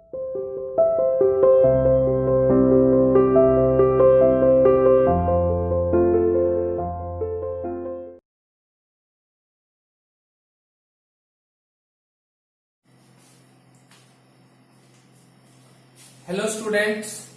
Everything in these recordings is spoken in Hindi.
Hello students,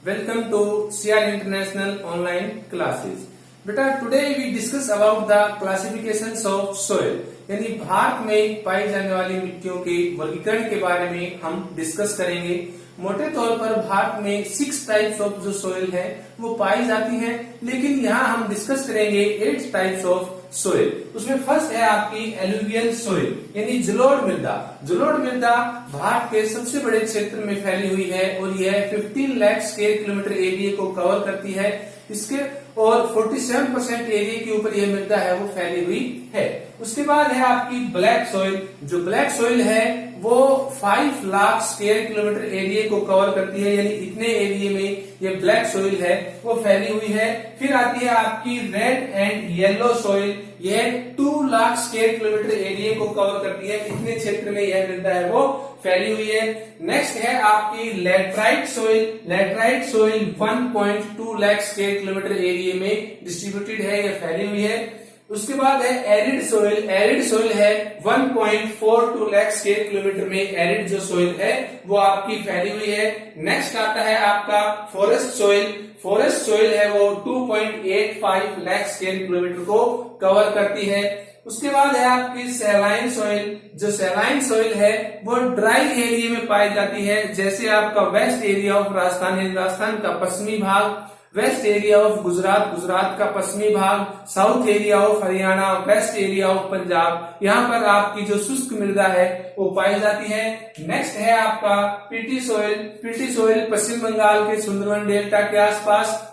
welcome to CR International online classes. बेटा today we discuss about the classifications of soil, यानी भारत में पाई जाने वाली मिट्टियों के वर्गीकरण के बारे में हम डिस्कस करेंगे। मोटे तौर पर भारत में 6 टाइप्स ऑफ जो सोइल है वो पाई जाती है, लेकिन यहाँ हम डिस्कस करेंगे 8 टाइप्स ऑफ सोइल। उसमें फर्स्ट है आपकी एलुवियल सोइल, यानी जलोढ़ मृदा। जलोढ़ मृदा भारत के सबसे बड़े क्षेत्र में फैली हुई है और यह 15 लाख स्क्वायर किलोमीटर एरिया को कवर करती है। इसके और 47% एरिया के ऊपर यह मृदा है वो फैली हुई है। उसके बाद है आपकी ब्लैक सोइल। जो ब्लैक सोइल है वो 5 लाख स्क्वायर किलोमीटर एरिया को कवर करती है, यानी इतने एरिया में ये ब्लैक सोइल है वो फैली हुई है। फिर आती है आपकी रेड एंड येलो सोइल, यह 2 लाख स्क्वायर किलोमीटर एरिया को कवर करती है, इतने क्षेत्र में यह मृदा है वो फैली हुई है। नेक्स्ट है आपकी laterite soil. Laterite soil 1.2 lakh square kilometre area में डिस्ट्रीब्यूटेड है, यह फैली हुई है। उसके बाद है एरिड सोइल। एरिड सोइल है 1.42 लाख स्क्वायर किलोमीटर में एरिड जो सोइल है वो आपकी फैली हुई है। नेक्स्ट आता है आपका फॉरेस्ट सोइल। फॉरेस्ट सोइल है वो 2.85 लाख स्क्वायर किलोमीटर को कवर करती है। उसके बाद है आपकी सैलाइन सोइल। जो सैलाइन सोइल है वो ड्राई एरिया में पाई जाती है, जैसे आपका west area of Rajasthan, Rajasthan का पश्चिमी भाग, west area of Gujarat, Gujarat का पश्चिमी भाग, south area of Haryana, west area of Punjab, यहाँ पर आपकी जो शुष्क मृदा है वो पाई जाती है। नेक्स्ट है आपका पीटी सोइल। पीटी सोइल पश्चिम बंगाल के सुंदरवन डेल्टा के आसपास,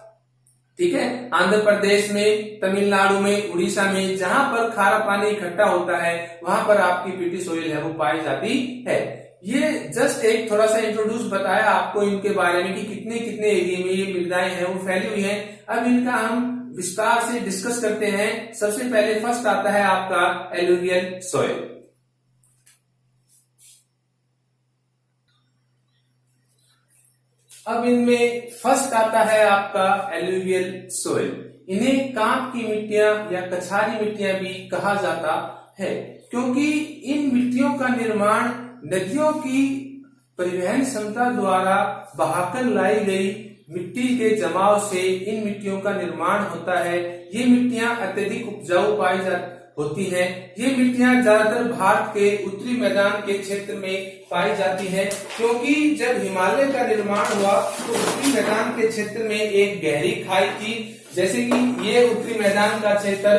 ठीक है, आंध्र प्रदेश में, तमिलनाडु में, उड़ीसा में, जहां पर खारा पानी इकट्ठा होता है वहां पर आपकी पीटी सोइल है वो पाई जाती है। ये जस्ट एक थोड़ा सा इंट्रोड्यूस बताया आपको इनके बारे में कि कितने कितने एरिया में ये मृदाएं हैं वो फैली हुई हैं। अब इनका हम विस्तार से डिस्कस करते हैं। सबसे पहले फर्स्ट आता है आपका एलुवियल सोइल। अब इनमें फर्स्ट आता है आपका एलुवियल सोइल। इन्हें कांप की मिट्टियां या कछारी मिट्टियां भी कहा जाता है, क्योंकि इन मिट्टियों का निर्माण नदियों की परिवहन क्षमता द्वारा बहाकर लाई गई मिट्टी के जमाव से इन मिट्टियों का निर्माण होता है। ये मिट्टियां अत्यधिक उपजाऊ पाई होती हैं। ये मिट्टियां ज्यादातर भारत के उत्तरी मैदान के क्षेत्र में पाई जाती है, क्योंकि जब हिमालय का निर्माण हुआ तो उत्तरी मैदान के क्षेत्र में एक गहरी खाई थी। जैसे कि ये उत्तरी मैदान का क्षेत्र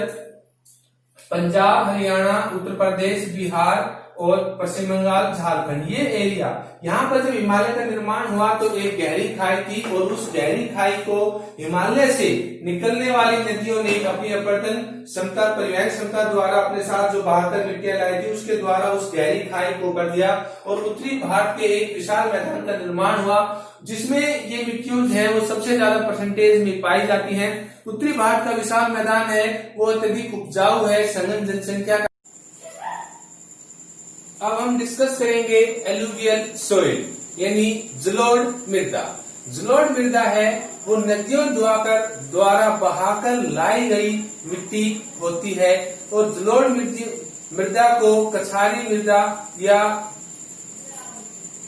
पंजाब, हरियाणा, उत्तर प्रदेश, बिहार और पश्चिम बंगाल, झारखंड, ये एरिया, यहाँ पर जब हिमालय का निर्माण हुआ तो एक गहरी खाई थी और उस गहरी खाई को हिमालय से निकलने वाली नदियों ने अपनी अपरदन क्षमता, परिवहन क्षमता द्वारा अपने साथ जो बहाकर मिट्टियां लाई थी उसके द्वारा उस गहरी खाई को कर दिया और उत्तरी भारत के एक विशाल मैदान का निर्माण हुआ, जिसमें ये मिट्टियों जो है वो सबसे ज्यादा परसेंटेज में पाई जाती है। उत्तरी भारत का विशाल मैदान है वो अत्यधिक उपजाऊ है, संघन जनसंख्या का। अब हम डिस्कस करेंगे एलुवियल सोइल, यानी जलोढ़ मृदा। जलोढ़ मृदा है वो नदियों द्वारा बहाकर लाई गई मिट्टी होती है और जलोढ़ मृदा को कछारी मृदा या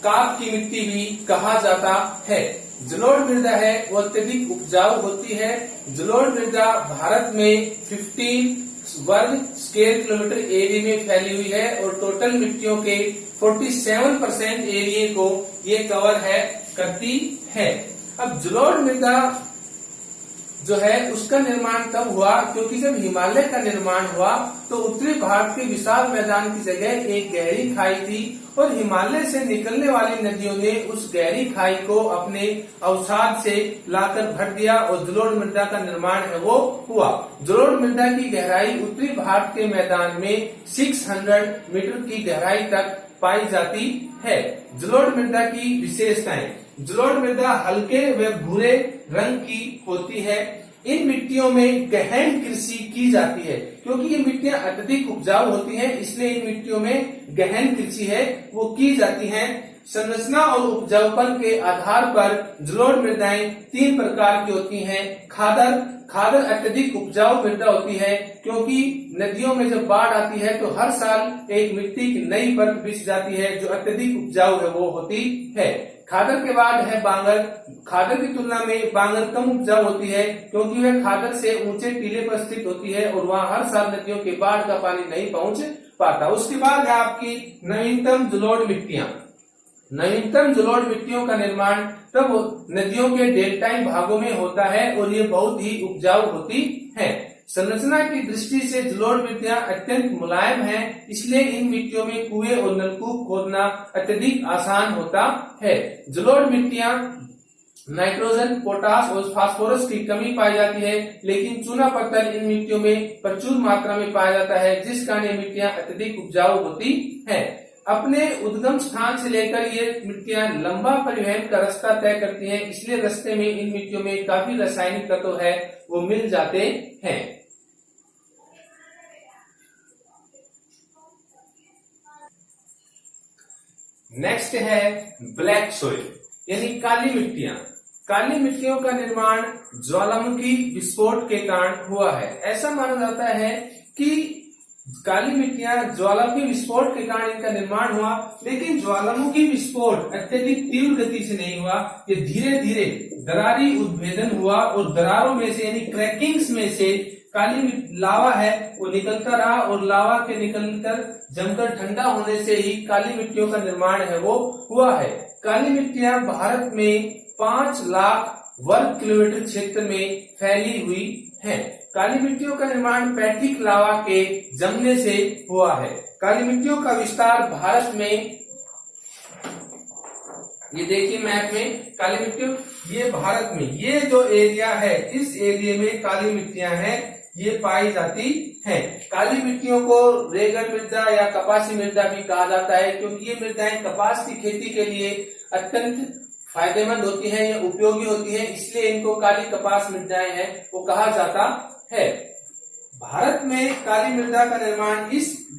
काप की मिट्टी भी कहा जाता है। जलोढ़ मृदा है वो अत्यधिक उपजाऊ होती है। जलोढ़ मृदा भारत में 15 वर्ग स्क्वायर किलोमीटर एरिया में फैली हुई है और टोटल मिट्टियों के 47% एरिया को ये कवर करती है। अब जलोढ़ मृदा जो है उसका निर्माण तब हुआ क्योंकि जब हिमालय का निर्माण हुआ तो उत्तरी भारत के विशाल मैदान की जगह एक गहरी खाई थी और हिमालय से निकलने वाली नदियों ने उस गहरी खाई को अपने अवसाद से लाकर भर दिया और जलोढ़ मृदा का निर्माण है वो हुआ। जलोढ़ मृदा की गहराई उत्तरी भारत के मैदान में 600 मीटर की गहराई तक पाई जाती है। जलोढ़ मृदा की विशेषताएं: जलोढ़ मृदा हल्के व भूरे रंग की होती है। इन मिट्टियों में गहन कृषि की जाती है, क्योंकि ये मिट्टियां अत्यधिक उपजाऊ होती हैं, इसलिए इन मिट्टियों में गहन कृषि है वो की जाती है। संरचना और उपजाऊपन के आधार पर जलोढ़ मृदाएं 3 प्रकार की होती हैं। खादर अत्यधिक उपजाऊ मृदा होती है, क्योंकि नदियों में जब बाढ़ आती है तो हर साल एक मिट्टी की नई परत बिछ जाती है जो अत्यधिक उपजाऊ है वो होती है। खादर के बाद है बांगर। खादर की तुलना में बांगर कम उपजाऊ होती है, क्योंकि वह खादर से ऊंचे टीले पर स्थित होती है और वहाँ हर साल नदियों के बाढ़ का पानी नहीं पहुंच पाता। उसके बाद है आपकी नवीनतम जलोढ़ मिट्टियां। नवीनतम जलोढ़ मिट्टियों का निर्माण तब नदियों के डेल्टाई भागों में होता है और ये बहुत ही उपजाऊ होती है। संरचना की दृष्टि से जलोढ़ मिट्टियां अत्यंत मुलायम हैं, इसलिए इन मिट्टियों में कुएं और नलकूप खोदना अत्यधिक आसान होता है। जलोढ़ मिट्टियां नाइट्रोजन, पोटास और फास्फोरस की कमी पाई जाती है, लेकिन चूना पत्थर इन मिट्टियों में प्रचुर मात्रा में पाया जाता है, जिस कारण ये मिट्टियां अत्यधिक उपजाऊ होती हैं। अपने उद्गम स्थान से लेकर ये मिट्टियां लंबा परिवहन का रास्ता तय करती हैं, इसलिए रास्ते में इन मिट्टियों में काफी रासायनिक तत्व है वो मिल जाते हैं। नेक्स्ट है ब्लैक सॉइल यानी काली मिट्टियां। काली मिट्टियों का निर्माण ज्वालामुखी विस्फोट के कारण हुआ है। ऐसा माना जाता है कि काली मिट्टियां ज्वालामुखी विस्फोट के कारण इनका निर्माण हुआ, लेकिन ज्वालामुखी विस्फोट अत्यधिक तीव्र गति से नहीं हुआ। ये धीरे धीरे दरारी उद्भेदन हुआ और दरारों में से यानी क्रैकिंग्स में से काली लावा है वो निकलता रहा और लावा के निकलकर जमकर ठंडा होने से ही काली मिट्टियों का निर्माण है वो हुआ है। काली मिट्टियां भारत में 5 लाख वर्ग किलोमीटर क्षेत्र में फैली हुई हैं। काली मिट्टियों का निर्माण पैथिक लावा के जमने से हुआ है। काली मिट्टियों का विस्तार भारत में, ये देखिए मैप में काली मिट्टियों, ये भारत में ये जो एरिया है इस एरिया में काली मिट्टियां हैं ये पाई जाती हैं। काली मिट्टियों को रेगड़ मृदा या कपासी मृदा भी कहा जाता है, क्योंकि ये मृदाएं कपास की खेती के लिए अत्यंत फायदेमंद होती हैं या उपयोगी होती हैं, इसलिए इनको काली कपास मृदाएं हैं वो कहा जाता है। भारत में काली मृदा का निर्माण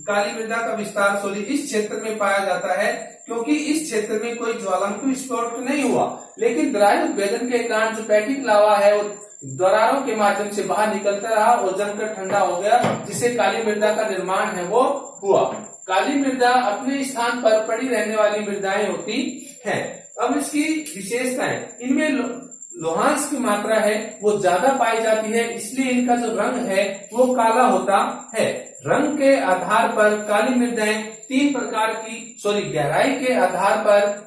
काली मृदा का विस्तार इस क्षेत्र में पाया जाता है, क्योंकि इस क्षेत्र में कोई ज्वालामुखी विस्फोट तो नहीं हुआ, लेकिन दरार उद्भेदन के कारण जो पैथिक लावा है वो दरारों के माध्यम से बाहर निकलता रहा और जमकर ठंडा हो गया, जिससे काली मृदा का निर्माण है वो हुआ। काली मृदा अपने स्थान पर पड़ी रहने वाली मृदाएं होती हैं। अब इसकी विशेषताएं, इनमें लोहांश की मात्रा है वो ज्यादा पाई जाती है, इसलिए इनका जो रंग है वो काला होता है। रंग के आधार पर काली मृदाएं 3 प्रकार की गहराई के आधार पर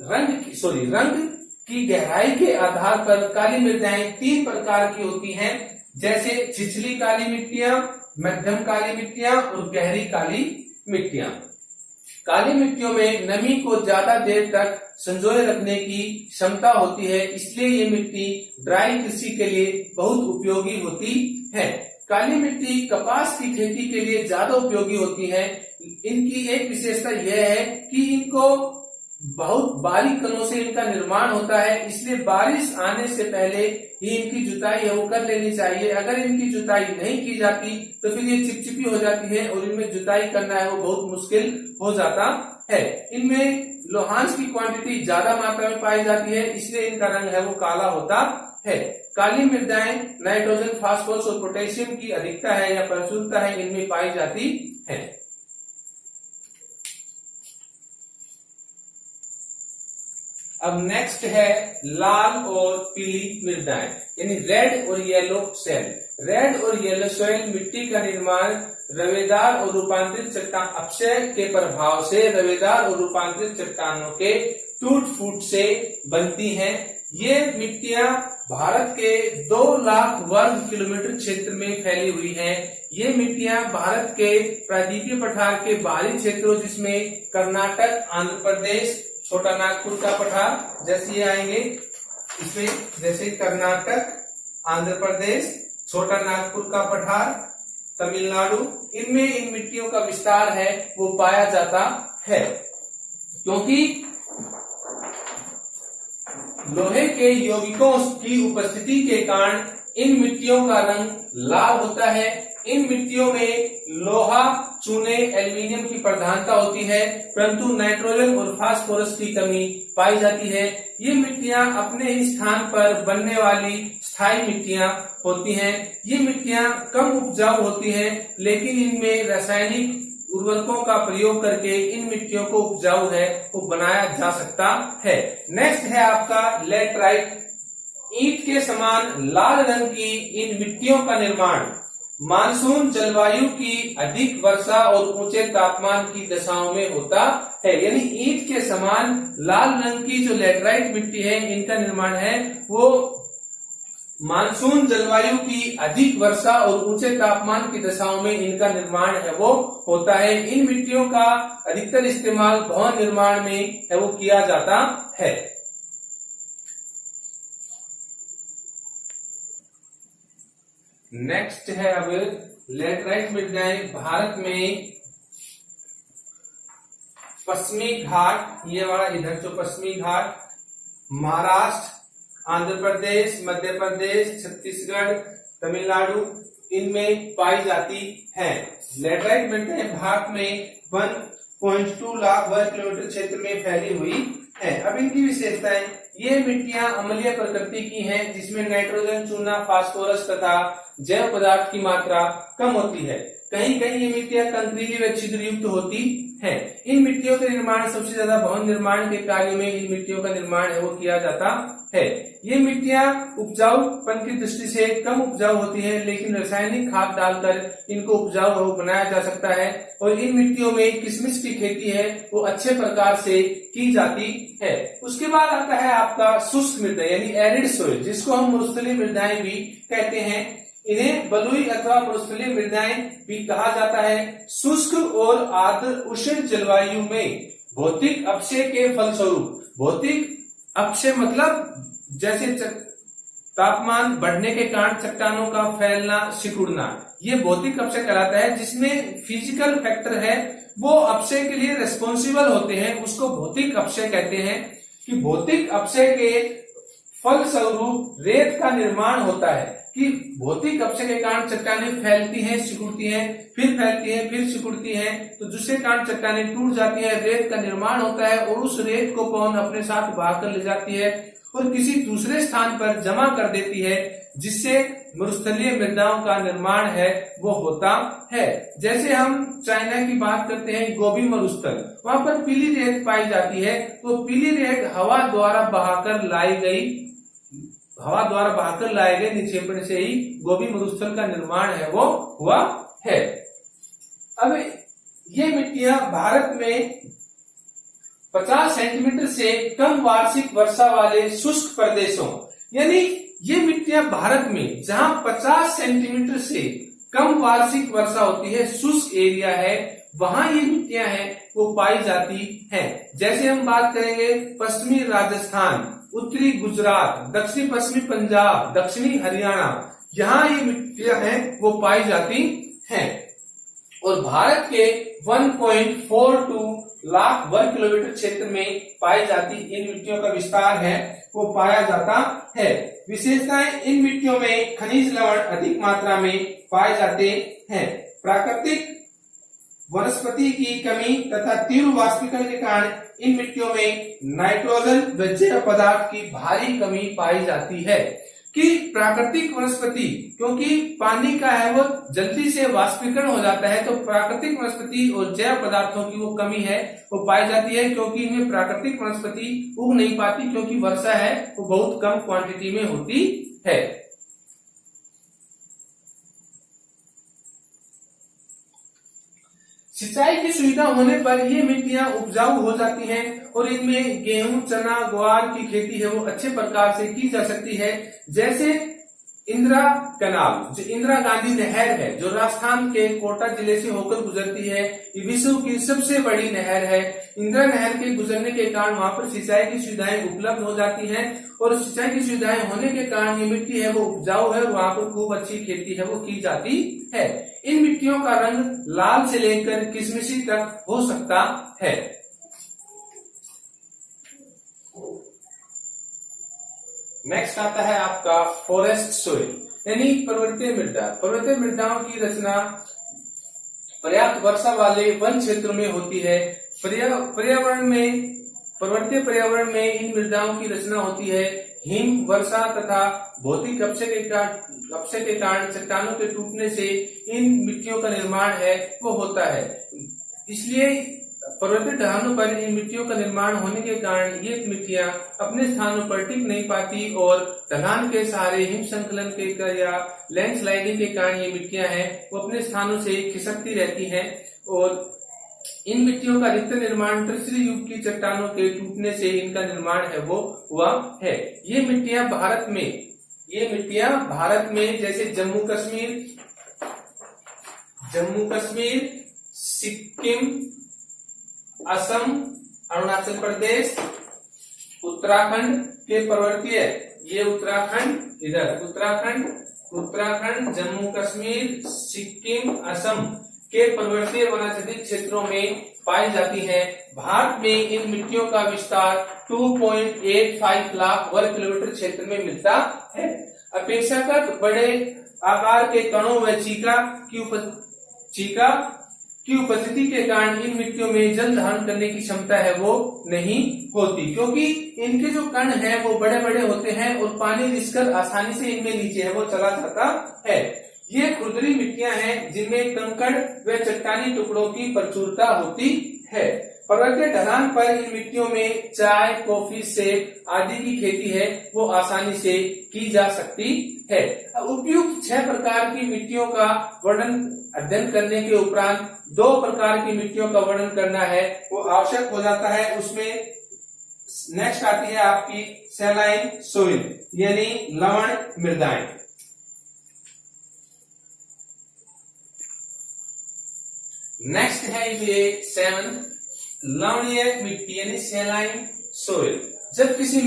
रंग की गहराई के आधार पर काली मृदाएं 3 प्रकार की होती हैं, जैसे छिछली काली मिट्टियां, मध्यम काली मिट्टियां और गहरी काली मिट्टियां। काली मिट्टियों में नमी को ज्यादा देर तक संजोए रखने की क्षमता होती है, इसलिए ये मिट्टी ड्राई कृषि के लिए बहुत उपयोगी होती है। काली मिट्टी कपास की खेती के लिए ज्यादा उपयोगी होती है। इनकी एक विशेषता यह है कि इनको बहुत बारीक कणों से इनका निर्माण होता है, इसलिए बारिश आने से पहले ही इनकी जुताई है वो कर लेनी चाहिए। अगर इनकी जुताई नहीं की जाती तो फिर ये चिपचिपी हो जाती है और इनमें जुताई करना है वो बहुत मुश्किल हो जाता है। इनमें लोहांश की क्वांटिटी ज्यादा मात्रा में पाई जाती है, इसलिए इनका रंग है वो काला होता है। काली मृदाएं नाइट्रोजन, फास्फोरस और पोटेशियम की अधिकता है या प्रचुरता है इनमें पाई जाती है। अब नेक्स्ट है लाल और पीली मृदाएं यानी रेड और येलो सॉइल। रेड और येलो सॉइल मिट्टी का निर्माण रवेदार और रूपांतरित चट्टान अपक्षय के प्रभाव से रवेदार और रूपांतरित चट्टानों के टूट फूट से बनती हैं। ये मिट्टियां भारत के 2 लाख वर्ग किलोमीटर क्षेत्र में फैली हुई हैं। ये मिट्टियां भारत के प्रायद्वीपीय पठार के बाहरी क्षेत्रों जिसमें कर्नाटक, आंध्र प्रदेश, छोटा नागपुर का पठार जैसे ये आएंगे, इसमें जैसे कर्नाटक, आंध्र प्रदेश, छोटा नागपुर का पठार, तमिलनाडु, इनमें इन मिट्टियों का विस्तार है वो पाया जाता है। क्योंकि लोहे के यौगिकों की उपस्थिति के कारण इन मिट्टियों का रंग लाल होता है। इन मिट्टियों में लोहा, चूने, एल्यूमिनियम की प्रधानता होती है, परंतु नाइट्रोजन और फास्फोरस की कमी पाई जाती है। ये मिट्टियां अपने ही स्थान पर बनने वाली स्थायी मिट्टियां होती हैं। ये मिट्टियां कम उपजाऊ होती हैं, लेकिन इनमें रासायनिक उर्वरकों का प्रयोग करके इन मिट्टियों को उपजाऊ है वो बनाया जा सकता है। नेक्स्ट है आपका लैटराइट। ईंट के समान लाल रंग की इन मिट्टियों का निर्माण मानसून जलवायु की अधिक वर्षा और ऊंचे तापमान की दशाओं में होता है। यानी ईंट के समान लाल रंग की जो लैटराइट मिट्टी है, इनका निर्माण है वो मानसून जलवायु की अधिक वर्षा और ऊंचे तापमान की दशाओं में इनका निर्माण है वो होता है। इन मिट्टियों का अधिकतर इस्तेमाल भवन निर्माण में है वो किया जाता है। नेक्स्ट है अब लैटराइट मिट्टियां भारत में पश्चिमी घाट, ये वाला इधर जो पश्चिमी घाट, महाराष्ट्र, आंध्र प्रदेश, मध्य प्रदेश, छत्तीसगढ़, तमिलनाडु, इनमें पाई जाती हैं। लैटराइट मिट्टियां भारत में 1.2 लाख वर्ग किलोमीटर क्षेत्र में फैली हुई है। अब इनकी विशेषताएं, ये मिट्टियां अम्लीय प्रकृति की हैं, जिसमें नाइट्रोजन, चूना, फास्फोरस तथा जैव पदार्थ की मात्रा कम होती है। कहीं कहीं ये मिट्टियां कंकरीली व छिद्र युक्त होती हैं। इन मिट्टियों का निर्माण सबसे ज्यादा भवन निर्माण के कार्य में इन मिट्टियों का निर्माण है वो किया जाता है। ये मिट्टियां उपजाऊपन की दृष्टि से कम उपजाऊ होती हैं, लेकिन रासायनिक खाद डालकर इनको उपजाऊ बनाया जा सकता है। और इन मिट्टियों में किशमिश की खेती है वो अच्छे प्रकार से की जाती है। उसके बाद आता है आपका शुष्क मृदा यानी एरिड सोइल, जिसको हम मरुस्थलीय मृदाएं भी कहते हैं। इन्हें बलुई अथवा मरुस्थलीय मृदाएं भी कहा जाता है। शुष्क और आर्द्र उष्ण जलवायु में भौतिक अपक्षय के फलस्वरूप, भौतिक अपक्षय मतलब जैसे तापमान बढ़ने के कारण चट्टानों का फैलना, सिकुड़ना, ये भौतिक अपक्षय कहलाता है। जिसमें फिजिकल फैक्टर है वो अपक्षय के लिए रिस्पॉन्सिबल होते हैं, उसको भौतिक अपक्षय कहते हैं। कि भौतिक अपक्षय के फलस्वरूप रेत का निर्माण होता है, कि भौतिक अपक्षय के कारण चट्टानें फैलती हैं, सिकुड़ती हैं, फिर फैलती हैं, फिर सिकुड़ती हैं, तो जिसके कारण चट्टानें टूट जाती है, रेत का निर्माण होता है और उस रेत को पवन अपने साथ बहाकर ले जाती है और किसी दूसरे स्थान पर जमा कर देती है, जिससे मरुस्थलीय मृदाओं का निर्माण है वो होता है। जैसे हम चाइना की बात करते हैं, गोबी मरुस्थल, वहां पर पीली रेत पाई जाती है। तो पीली रेत हवा द्वारा बहाकर लाए गए निक्षेपण से ही गोबी मरुस्थल का निर्माण है वो हुआ है। अब ये मिट्टियां भारत में 50 सेंटीमीटर से कम वार्षिक वर्षा वाले शुष्क प्रदेशों, यानी ये मिट्टियां भारत में जहां 50 सेंटीमीटर से कम वार्षिक वर्षा होती है, शुष्क एरिया है, वहां ये मिट्टियां हैं वो पाई जाती हैं। जैसे हम बात करेंगे पश्चिमी राजस्थान, उत्तरी गुजरात, दक्षिणी पश्चिमी पंजाब, दक्षिणी हरियाणा, यहाँ ये मिट्टियां हैं वो पाई जाती हैं। और भारत के 1.42 लाख वर्ग किलोमीटर क्षेत्र में पाई जाती इन मिट्टियों का विस्तार है वो पाया जाता है। विशेषताएं, इन मिट्टियों में खनिज लवण अधिक मात्रा में पाए जाते हैं। प्राकृतिक वनस्पति की कमी तथा तीव्र वाष्पीकरण के कारण इन मिट्टियों में नाइट्रोजन व जैव पदार्थ की भारी कमी पाई जाती है। कि प्राकृतिक वनस्पति, क्योंकि पानी का है वो जल्दी से वाष्पीकरण हो जाता है, तो प्राकृतिक वनस्पति और जैव पदार्थों की वो कमी है वो पाई जाती है, क्योंकि इनमें प्राकृतिक वनस्पति उग नहीं पाती, क्योंकि वर्षा है वो बहुत कम क्वांटिटी में होती है। सिंचाई की सुविधा होने पर ये मिट्टियां उपजाऊ हो जाती हैं और इनमें गेहूं, चना, ग्वार की खेती है वो अच्छे प्रकार से की जा सकती है। जैसे इंदिरा कैनाल, जो इंदिरा गांधी नहर है, जो राजस्थान के कोटा जिले से होकर गुजरती है, ये विश्व की सबसे बड़ी नहर है। इंदिरा नहर के गुजरने के कारण वहां पर सिंचाई की सुविधाएं उपलब्ध हो जाती हैं और सिंचाई की सुविधाएं होने के कारण ये मिट्टी है वो उपजाऊ है और वहां पर खूब अच्छी खेती है वो की जाती है। इन मिट्टियों का रंग लाल से लेकर किशमिशी तक हो सकता है। नेक्स्ट आता है आपका फॉरेस्ट सोइल। यानी पर्वतीय मृदा। पर्वतीय मृदाओं की रचना पर्याप्त वर्षा वाले वन क्षेत्रों में होती है। पर्यावरण में पर्वतीय पर्यावरण में इन मृदाओं की रचना होती है। हिम, वर्षा तथा भौतिक अपक्षय के कारण चट्टानों के टूटने से इन मिट्टियों का निर्माण है वो होता है। इसलिए पर्वतीय ढलानों पर इन मिट्टियों का निर्माण होने के कारण ये मिट्टियां अपने स्थानों पर टिक नहीं पाती और ढलान के सहारे हिम संकलन के या लैंडस्लाइडिंग के कारण ये मिट्टियां हैं वो अपने स्थानों से खिसकती रहती हैं और इन मिट्टियों का अधिकतर निर्माण टर्शियरी युग की चट्टानों के टूटने से इनका निर्माण है वो हुआ है। ये मिट्टियां भारत में जैसे जम्मू कश्मीर, सिक्किम, असम, अरुणाचल प्रदेश, उत्तराखंड के पर्वतीय, ये उत्तराखंड, जम्मू कश्मीर, सिक्किम, असम के पर्वतीय वनाच्छादित क्षेत्रों में पाई जाती है। भारत में इन मिट्टियों का विस्तार 2.85 लाख वर्ग किलोमीटर क्षेत्र में मिलता है। अपेक्षाकृत बड़े आकार के कणों व चीका की उपस्थिति के कारण इन मिट्टियों में जल धारण करने की क्षमता है वो नहीं होती, क्योंकि इनके जो कण हैं वो बड़े बड़े होते हैं और पानी रिसकर आसानी से इनमें नीचे है वो चला जाता है। ये खुरदरी मिट्टियां हैं जिनमें कंकड़ व चट्टानी टुकड़ों की प्रचुरता होती है। पर्वतीय ढलान पर इन मिट्टियों में चाय, कॉफी, सेब आदि की खेती है वो आसानी से की जा सकती है। उपयुक्त 6 प्रकार की मिट्टियों का अध्ययन करने के उपरांत 2 प्रकार की मिट्टियों का वर्णन करना है वो आवश्यक हो जाता है। उसमें नेक्स्ट आती है आपकी सैलाइन सोइल यानी लवण मृदाएं। नेक्स्ट है ये 7 लवणीय मिट्टी यानी सैलाइन सोइल। जब किसी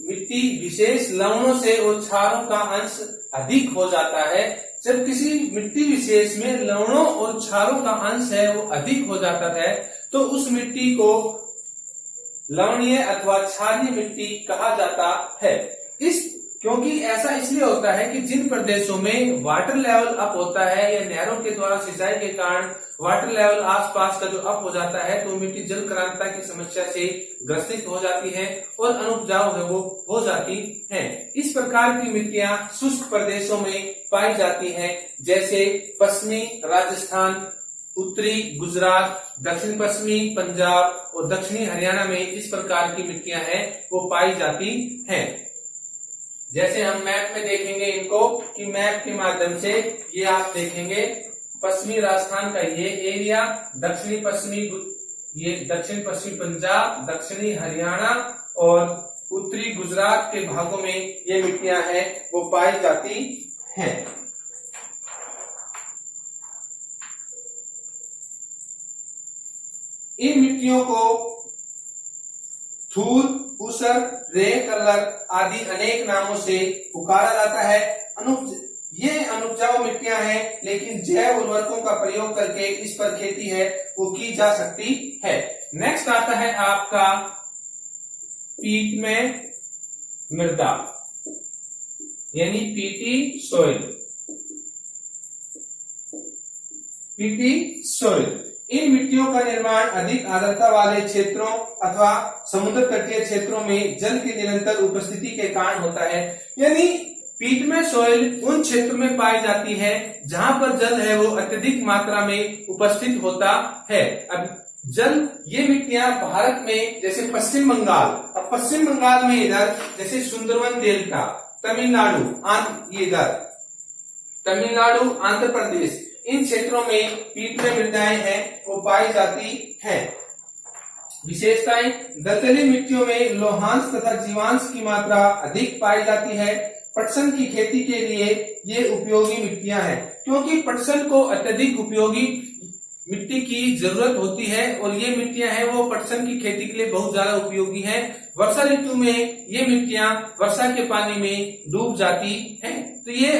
मिट्टी विशेष लवणों से और क्षारों का अंश अधिक हो जाता है, जब किसी मिट्टी विशेष में लवणों और क्षारों का अंश है वो अधिक हो जाता है तो उस मिट्टी को लवणीय अथवा क्षारीय मिट्टी कहा जाता है। क्योंकि ऐसा इसलिए होता है कि जिन प्रदेशों में वाटर लेवल अप होता है या नहरों के द्वारा सिंचाई के कारण वाटर लेवल आसपास का जो अप हो जाता है तो मिट्टी जल क्रांति की समस्या से ग्रसित हो जाती है और अनुपजाऊ है वो हो जाती है। इस प्रकार की मिट्टियां शुष्क प्रदेशों में पाई जाती हैं, जैसे पश्चिमी राजस्थान, उत्तरी गुजरात, दक्षिण पश्चिमी पंजाब और दक्षिणी हरियाणा में इस प्रकार की मिट्टियां हैं वो पाई जाती हैं। जैसे हम मैप में देखेंगे इनको कि मैप के माध्यम से ये आप देखेंगे पश्चिमी राजस्थान का ये एरिया, दक्षिण पश्चिमी पंजाब, दक्षिणी हरियाणा और उत्तरी गुजरात के भागों में ये मिट्टियां हैं वो पाई जाती हैं। इन मिट्टियों को धूल, ऊसर, रे कलर आदि अनेक नामों से पुकारा जाता है। ये अनुपजाऊ मिट्टियां हैं लेकिन जैव उर्वरकों का प्रयोग करके इस पर खेती है वो की जा सकती है। नेक्स्ट आता है आपका पीटमय मृदा यानी पीटी सॉइल। इन मिट्टियों का निर्माण अधिक आर्द्रता वाले क्षेत्रों अथवा समुद्र तटीय क्षेत्रों में जल की निरंतर उपस्थिति के कारण होता है। यानी पीटमय सॉइल उन क्षेत्रों में पाई जाती है जहां पर जल है वो अत्यधिक मात्रा में उपस्थित होता है। अब ये मिट्टियां भारत में जैसे पश्चिम बंगाल में इधर जैसे सुंदरवन डेल्टा, तमिलनाडु, आंध्र प्रदेश, इन क्षेत्रों में पीटमय मृदाएं हैं वो पाई जाती हैं। विशेषताएं: दलदली मिट्टियों में लौहांश तथा जीवांश की मात्रा अधिक पाई जाती है। पटसन की खेती के लिए ये उपयोगी मिट्टियां हैं, क्योंकि पटसन को अत्यधिक उपयोगी मिट्टी की जरूरत होती है और ये मिट्टियां हैं वो पटसन की खेती के लिए बहुत ज्यादा उपयोगी हैं। वर्षा ऋतु में ये मिट्टियां वर्षा के पानी में डूब जाती हैं। तो ये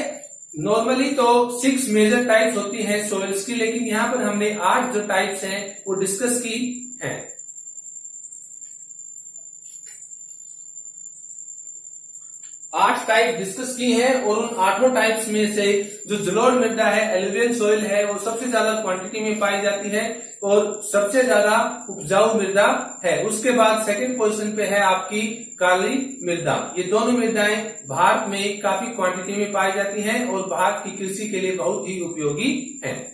नॉर्मली तो 6 मेजर टाइप्स होती हैं सॉइल्स की, लेकिन यहाँ पर हमने 8 जो टाइप्स हैं वो डिस्कस की हैं। 8 टाइप डिस्कस की हैं और उन 8 टाइप्स में से जो जलोढ़ मृदा है, एलुवियल सॉइल है, वो सबसे ज्यादा क्वांटिटी में पाई जाती है और सबसे ज्यादा उपजाऊ मृदा है। उसके बाद सेकंड पोजीशन पे है आपकी काली मृदा। ये दोनों मृदाएं भारत में काफी क्वांटिटी में पाई जाती हैं और भारत की कृषि के लिए बहुत ही उपयोगी हैं।